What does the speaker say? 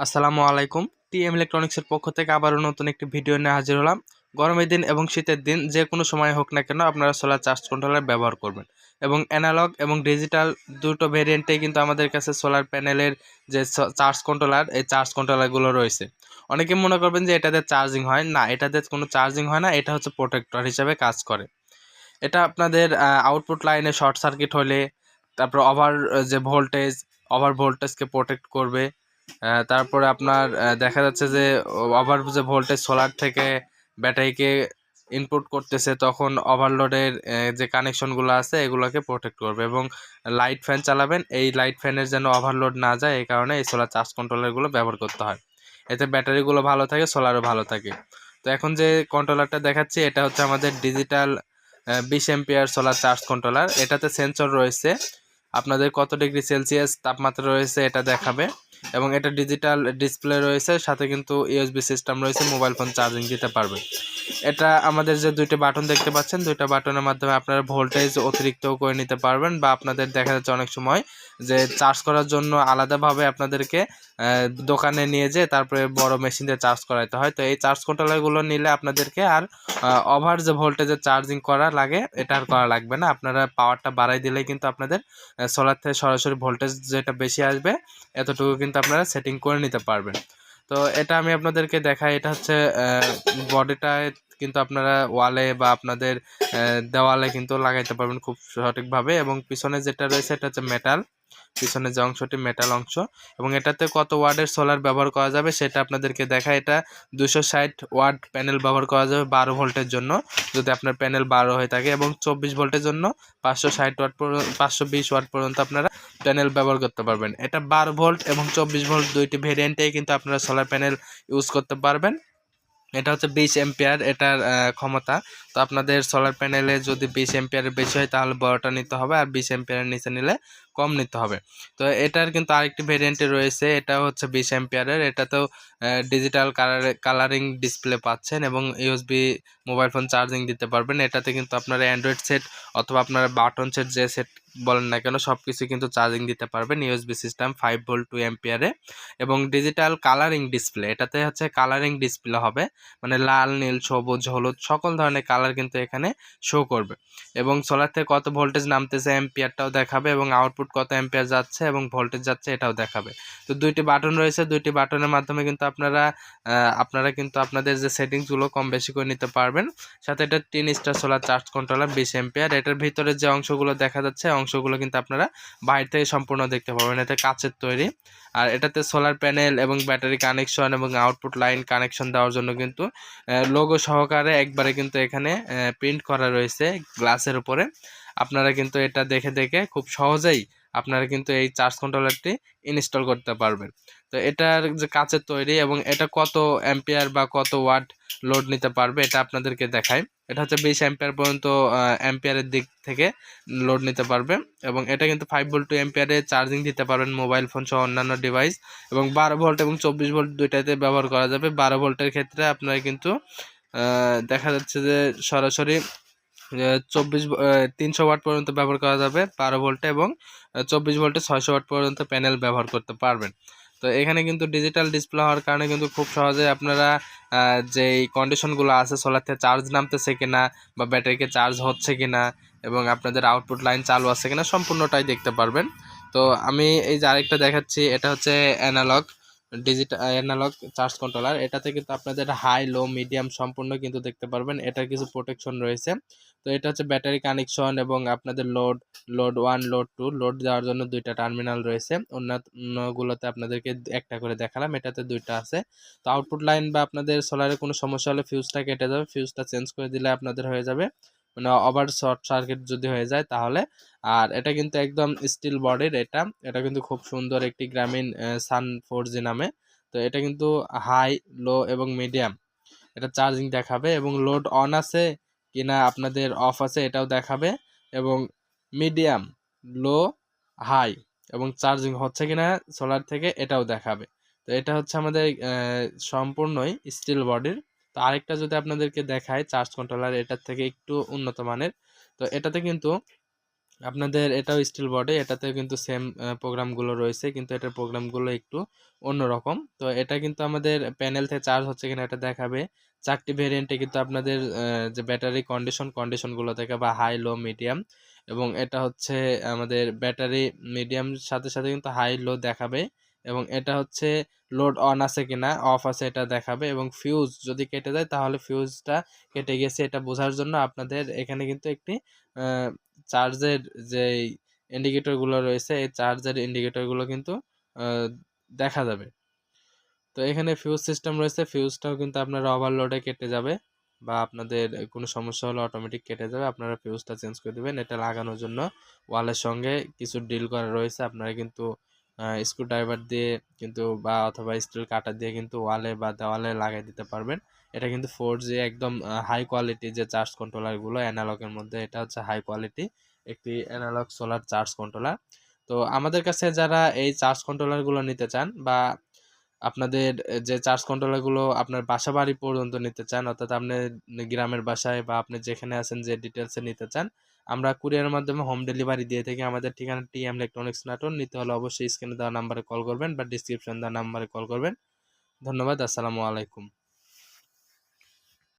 আসসালামু আলাইকুম। টিএম ইলেকট্রনিক্সের পক্ষ থেকে আবারও নতুন একটি ভিডিও নিয়ে হাজির হলাম। গরমের দিন এবং শীতের দিন যে কোনো সময় হোক না কেন আপনারা সোলার চার্জ কন্ট্রোলার ব্যবহার করবেন এবং অ্যানালগ এবং ডিজিটাল দুটো ভেরিয়েন্টেই কিন্তু আমাদের কাছে সোলার প্যানেলের যে চার্জ কন্ট্রোলার এই চার্জ কন্ট্রোলারগুলো রয়েছে। অনেকে মনে করবেন যে এটাতে চার্জিং হয় না, এটাতে কোনো চার্জিং হয় না, এটা হচ্ছে প্রোটেক্টর হিসেবে কাজ করে। এটা আপনাদের আউটপুট লাইনে শর্ট সার্কিট হলে, তারপর যে ভোল্টেজ ওভার ভোল্টেজকে প্রোটেক্ট করবে। তারপরে আপনার দেখা যাচ্ছে যে ওভার যে ভোল্টেজ সোলার থেকে ব্যাটারিকে ইনপুট করতেছে, তখন ওভারলোডের যে কানেকশনগুলো আছে এগুলোকে প্রোটেক্ট করবে। এবং লাইট ফ্যান চালাবেন, এই লাইট ফ্যানের যেন ওভারলোড না যায়, এই কারণে এই সোলার চার্জ কন্ট্রোলারগুলো ব্যবহার করতে হয়। এতে ব্যাটারিগুলো ভালো থাকে, সোলারও ভালো থাকে। তো এখন যে কন্ট্রোলারটা দেখাচ্ছি এটা হচ্ছে আমাদের digital 20 ampere solar charge controller. এটাতে সেন্সর রয়েছে, আপনাদের কত ডিগ্রি সেলসিয়াস তাপমাত্রা রয়েছে এটা দেখাবে। এবং এটা ডিজিটাল ডিসপ্লে রয়েছে, সাথে কিন্তু ইউএসবি সিস্টেম রয়েছে, মোবাইল ফোন চার্জিং দিতে পারবে। এটা আমাদের যে দুইটা বাটন দেখতে পাচ্ছেন, দুইটা বাটনের মাধ্যমে আপনারা ভোল্টেজ অতিরিক্তও করে নিতে পারবেন, বা আপনাদের দেখা যাচ্ছে অনেক সময় যে চার্জ করার জন্য আলাদাভাবে আপনাদেরকে দোকানে নিয়ে যেয়ে তারপরে বড় মেশিন দিয়ে চার্জ করাইতে হয়। তো এই চার্জ কন্ট্রোলারগুলো নিলে আপনাদেরকে আর ওভার যে ভোল্টেজের চার্জিং করা লাগে এটা আর করা লাগবে না। আপনারা পাওয়ারটা বাড়াই দিলেই কিন্তু আপনাদের সোলার থেকে সরাসরি ভোল্টেজ যেটা বেশি আসবে এতটুকু কিন্তু আপনারা সেটিং করে নিতে পারবেন। তো এটা আমি আপনাদেরকে দেখাই। এটা হচ্ছে বডিটায় কিন্তু আপনারা ওয়ালে বা আপনাদের দেওয়ালে কিন্তু লাগাইতে পারবেন খুব সঠিকভাবে। এবং পিছনে যেটা রয়েছে এটা হচ্ছে মেটাল, পিছনের যে অংশটি মেটাল অংশ। এবং এটাতে কত ওয়াটের সোলার ব্যবহার করা যাবে সেটা আপনাদেরকে দেখা। এটা 260 ওয়াট প্যানেল ব্যবহার করা যাবে 12 ভোল্টের জন্য, যদি আপনার প্যানেল 12 হয়ে থাকে, এবং 24 ভোল্টের জন্য 560 ওয়াট 520 ওয়াট পর্যন্ত আপনারা প্যানেল ব্যবহার করতে পারবেন। এটা 12 ভোল্ট এবং 24 ভোল্ট দুইটি ভেরিয়েন্টেই কিন্তু আপনারা সোলার প্যানেল ইউজ করতে পারবেন। এটা হচ্ছে 20 এম্পিয়ার এটার ক্ষমতা। তো আপনাদের সোলার প্যানেলে যদি 20 এম্পিয়ারের বেশি হয় তাহলে বড়টা নিতে হবে, আর 20 এম্পিয়ারের নিচে নিলে কম নিতে হবে। তো এটার কিন্তু আরেকটি ভেরিয়েন্টে রয়েছে, এটা হচ্ছে 20 এম্পিয়ারের। এটাতেও ডিজিটাল কালারিং ডিসপ্লে পাচ্ছেন এবং ইউএসবি মোবাইল ফোন চার্জিং দিতে পারবেন। এটাতে কিন্তু আপনারা অ্যান্ড্রয়েড সেট অথবা আপনারা বাটন সেট যে সেট বলেন না কেন সব কিছু কিন্তু চার্জিং দিতে পারবেন। ইউএসবি সিস্টেম 5 ভোল্ট 2 এম্পিয়ারে এবং ডিজিটাল কালারিং ডিসপ্লে। এটাতে হচ্ছে কালারিং ডিসপ্লে হবে, মানে লাল, নীল, সবুজ, হলুদ সকল ধরনের কালার কিন্তু এখানে শো করবে। এবং সোলার থেকে কত ভোল্টেজ নামতেছে এম্পিয়ারটাও দেখাবে, এবং আউটপুট কত এম্পিয়ার যাচ্ছে এবং ভোল্টেজ যাচ্ছে এটাও দেখাবে। তো দুইটি বাটন রয়েছে, দুইটি বাটনের মাধ্যমে কিন্তু আপনারা কিন্তু আপনাদের যে সেটিংসগুলো কম বেশি করে নিতে পারবেন। সাথে এটা 3 star solar charge controller 20 ampere. এটার ভিতরে যে অংশগুলো দেখা যাচ্ছে অংশগুলো কিন্তু আপনারা বাইরে থেকে সম্পূর্ণ দেখতে পাবেন, এটা কাচের তৈরি। আর এটাতে সোলার প্যানেল এবং ব্যাটারি কানেকশন এবং আউটপুট লাইন কানেকশন দেওয়ার জন্য কিন্তু লোগো সহকারে একবারে কিন্তু এখানে প্রিন্ট করা রয়েছে গ্লাসের উপরে। আপনারা কিন্তু এটা দেখে দেখে খুব সহজেই আপনারা কিন্তু এই চার্জ কন্ট্রোলারটি ইনস্টল করতে পারবেন। তো এটার যে কাচের তৈরি এবং এটা কত অ্যাম্পিয়ার বা কত ওয়াট লোড নিতে পারবে এটা আপনাদেরকে দেখায়। এটা হচ্ছে 20 অ্যাম্পিয়ার পর্যন্ত অ্যাম্পিয়ারের দিক থেকে লোড নিতে পারবে। এবং এটা কিন্তু 5 ভোল্ট 2 অ্যাম্পিয়ারে চার্জিং দিতে পারবেন মোবাইল ফোন সহ অন্যান্য ডিভাইস। এবং 12 ভোল্ট এবং 24 ভোল্ট দুইটাতে ব্যবহার করা যাবে। 12 ভোল্টের ক্ষেত্রে আপনারা কিন্তু দেখা যাচ্ছে যে সরাসরি 300 ওয়াট পর্যন্ত ব্যবহার করা যাবে 12 ভোল্টে, এবং 24 ভোল্টে 600 ওয়াট পর্যন্ত প্যানেল ব্যবহার করতে পারবেন। তো এখানে কিন্তু ডিজিটাল ডিসপ্লে হওয়ার কারণে কিন্তু খুব সহজে আপনারা যেই কন্ডিশনগুলো আছে সোলার থেকে চার্জ নামতেছে কিনা বা ব্যাটারিকে চার্জ হচ্ছে কিনা এবং আপনাদের আউটপুট লাইন চালু আছে কিনা সম্পূর্ণটাই দেখতে পারবেন। তো আমি এই যে আরেকটা দেখাচ্ছি, এটা হচ্ছে অ্যানালগ চার্জ কন্ট্রোলার। এটাতে কিন্তু আপনাদের হাই, লো, মিডিয়াম সম্পূর্ণ কিন্তু দেখতে পারবেন। এটার কিছু প্রোটেকশন রয়েছে। তো এটা হচ্ছে ব্যাটারি কানেকশন এবং আপনাদের লোড 1 লোড 2 লোড দেওয়ার জন্য দুইটা টার্মিনাল রয়েছে। অন্যগুলোতে আপনাদেরকে একটা করে দেখালাম, এটাতে দুইটা আছে। তো আউটপুট লাইন বা আপনাদের সোলারে কোনো সমস্যা হলে ফিউজটা কেটে যাবে, ফিউজটা চেঞ্জ করে দিলে আপনাদের হয়ে যাবে, মানে ওভার শর্ট সার্কিট যদি হয়ে যায় তাহলে। আর এটা কিন্তু একদম স্টিল বডির, এটা কিন্তু খুব সুন্দর একটি গ্রামীণ সান 4G নামে। তো এটা কিন্তু হাই, লো এবং মিডিয়াম এটা চার্জিং দেখাবে, এবং লোড অন আছে কিনা আপনাদের অফ আছে এটাও দেখাবে, এবং মিডিয়াম, লো, হাই এবং চার্জিং হচ্ছে কিনা সোলার থেকে এটাও দেখাবে। তো এটা হচ্ছে আমাদের সম্পূর্ণই স্টিল বডির। তো আরেকটা যদি আপনাদেরকে দেখায় চার্জ কন্ট্রোলার এটার থেকে একটু উন্নত মানের। তো এটাতে কিন্তু আপনাদের এটাও স্টিল বডি, এটাতেও কিন্তু সেম প্রোগ্রামগুলো রয়েছে, কিন্তু এটার প্রোগ্রামগুলো একটু অন্যরকম। তো এটা কিন্তু আমাদের প্যানেল থেকে চার্জ হচ্ছে কিনা এটা দেখাবে। 4টি ভেরিয়েন্টে কিন্তু আপনাদের যে ব্যাটারি কন্ডিশনগুলো দেখাবে হাই, লো, মিডিয়াম, এবং এটা হচ্ছে আমাদের ব্যাটারি মিডিয়াম সাথে সাথে কিন্তু হাই, লো দেখাবে, এবং এটা হচ্ছে লোড অন আছে কিনা অফ আছে এটা দেখাবে, এবং ফিউজ যদি কেটে যায় তাহলে ফিউজটা কেটে গেছে এটা বোঝার জন্য আপনাদের এখানে কিন্তু একটি চার্জের যেই ইন্ডিকেটরগুলো রয়েছে এই চার্জের ইন্ডিকেটরগুলো কিন্তু আহ, দেখা যাবে। তো এখানে ফিউজ সিস্টেম রয়েছে, ফিউজটাও কিন্তু আপনার ওভারলোডে কেটে যাবে, বা আপনাদের কোনো সমস্যা হলে অটোমেটিক কেটে যাবে, আপনারা ফিউজটা চেঞ্জ করে দেবেন। এটা লাগানোর জন্য ওয়ালের সঙ্গে কিছু ডিল করা রয়েছে, আপনারা কিন্তু স্ক্রু ড্রাইভার দিয়ে কিন্তু বা অথবা স্টিল কাটার দিয়ে কিন্তু ওয়ালে বা দেওয়ালে লাগাই দিতে পারবেন। এটা কিন্তু 4G একদম হাই কোয়ালিটি যে চার্জ কন্ট্রোলারগুলো অ্যানালগের মধ্যে, এটা হচ্ছে হাই কোয়ালিটি একটি অ্যানালগ সোলার চার্জ কন্ট্রোলার। তো আমাদের কাছে যারা এই চার্জ কন্ট্রোলারগুলো নিতে চান, বা আপনাদের যে চার্জ কন্ট্রোলারগুলো আপনার বাসা বাড়ি পর্যন্ত নিতে চান, অর্থাৎ আপনি গ্রামের বাসায় বা আপনি যেখানে আছেন যে ডিটেলসে নিতে চান, আমরা কুরিয়ারের মাধ্যমে হোম ডেলিভারি দিয়ে থাকি। আমাদের ঠিকানা টিএম ইলেকট্রনিক্স নাটোর। নিতে হলে অবশ্যই স্ক্রিনে দেওয়া নাম্বারে কল করবেন বা ডিসক্রিপশন দেওয়া নাম্বারে কল করবেন। ধন্যবাদ। আসসালামু আলাইকুম।